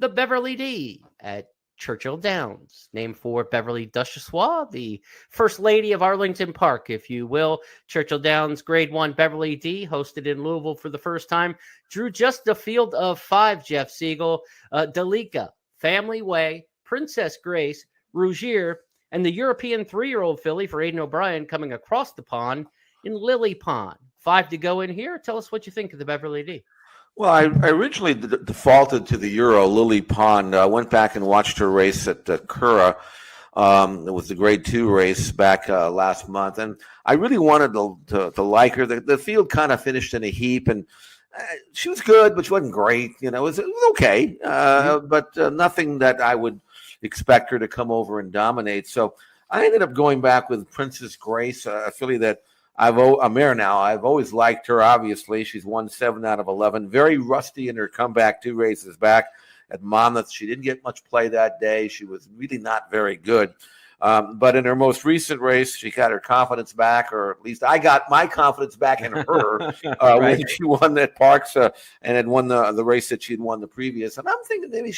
the Beverly D at Churchill Downs, named for Beverly Duchessois, the First Lady of Arlington Park, if you will. Churchill Downs Grade 1 Beverly D, hosted in Louisville for the first time, drew just a field of 5, Jeff Siegel. Dalika, Family Way, Princess Grace, Rougier, and the European 3-year-old filly for Aidan O'Brien coming across the pond in Lily Pond. 5 to go in here. Tell us what you think of the Beverly D. Well, I originally defaulted to the Euro Lily Pond. I went back and watched her race at Curra. It was the Grade 2 race back last month, and I really wanted to like her. The field kind of finished in a heap, and she was good, but she wasn't great. It was okay, but nothing that I would expect her to come over and dominate. So I ended up going back with Princess Grace, a filly that a mare now. I've always liked her, obviously. She's won 7 out of 11. Very rusty in her comeback 2 races back at Monmouth. She didn't get much play that day. She was really not very good. But in her most recent race, she got her confidence back, or at least I got my confidence back in her when she won at Parks and had won the race that she'd won the previous. And I'm thinking maybe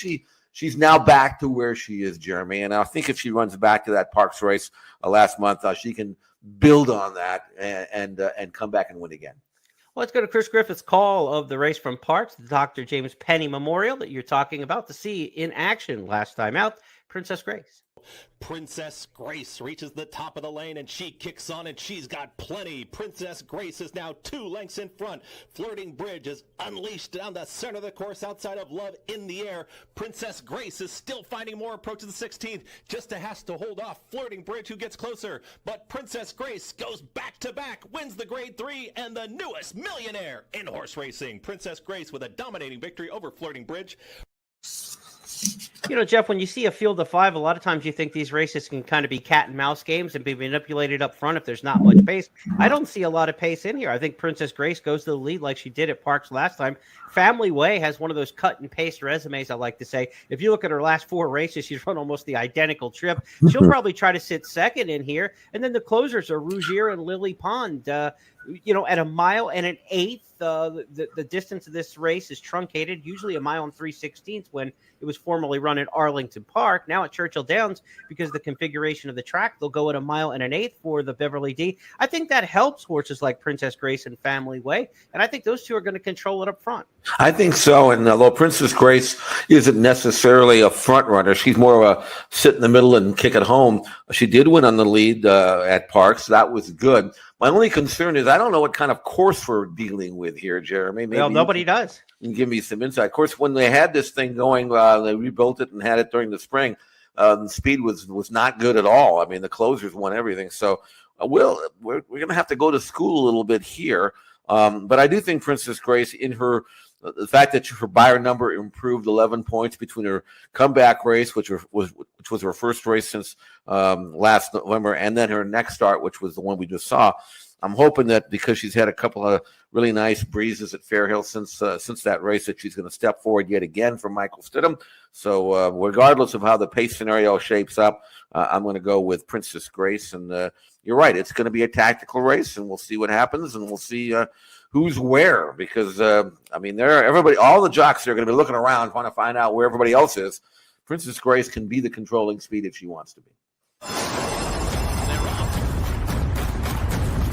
she's now back to where she is, Jeremy. And I think if she runs back to that Parks race last month, she can build on that and come back and win again. Well, let's go to Chris Griffith's call of the race from Parks, the Dr. James Penny Memorial that you're talking about to see in action last time out, Princess Grace. Princess Grace reaches the top of the lane and she kicks on and she's got plenty. Princess Grace is now 2 lengths in front. Flirting Bridge is unleashed down the center of the course outside of Love in the Air. Princess Grace is still finding more approach to the 16th. Just has to hold off Flirting Bridge, who gets closer. But Princess Grace goes back to back, wins the Grade 3 and the newest millionaire in horse racing. Princess Grace with a dominating victory over Flirting Bridge. Jeff, when you see a field of 5, a lot of times you think these races can kind of be cat and mouse games and be manipulated up front if there's not much pace. I don't see a lot of pace in here. I think Princess Grace goes to the lead like she did at Parks last time. Family Way has one of those cut and paste resumes, I like to say. If you look at her last 4 races, she's run almost the identical trip. She'll probably try to sit second in here. And then the closers are Rougier and Lily Pond. At a mile and an eighth, the distance of this race is truncated, usually a mile and 3/16 when it was formerly run at Arlington Park. Now at Churchill Downs, because of the configuration of the track, they'll go at a mile and an eighth for the Beverly D. I think that helps horses like Princess Grace and Family Way, and I think those two are going to control it up front. I think so, and although Princess Grace isn't necessarily a front runner, she's more of a sit in the middle and kick it home. She did win on the lead at Parks. That was good. My only concern is I don't know what kind of course we're dealing with here, Jeremy. Maybe nobody does. You can give me some insight. Of course, when they had this thing going, they rebuilt it and had it during the spring. The speed was not good at all. I mean, the closers won everything. So we're going to have to go to school a little bit here. But I do think Princess Grace, in the fact that her buyer number improved 11 points between her comeback race, which was her first race since last November, and then her next start, which was the one we just saw. I'm hoping that because she's had a couple of really nice breezes at Fairhill since that race, that she's going to step forward yet again for Michael Stidham. So regardless of how the pace scenario shapes up, I'm going to go with Princess Grace. And you're right, it's going to be a tactical race, and we'll see what happens, and we'll see who's where. Because all the jocks are going to be looking around trying to find out where everybody else is. Princess Grace can be the controlling speed if she wants to be.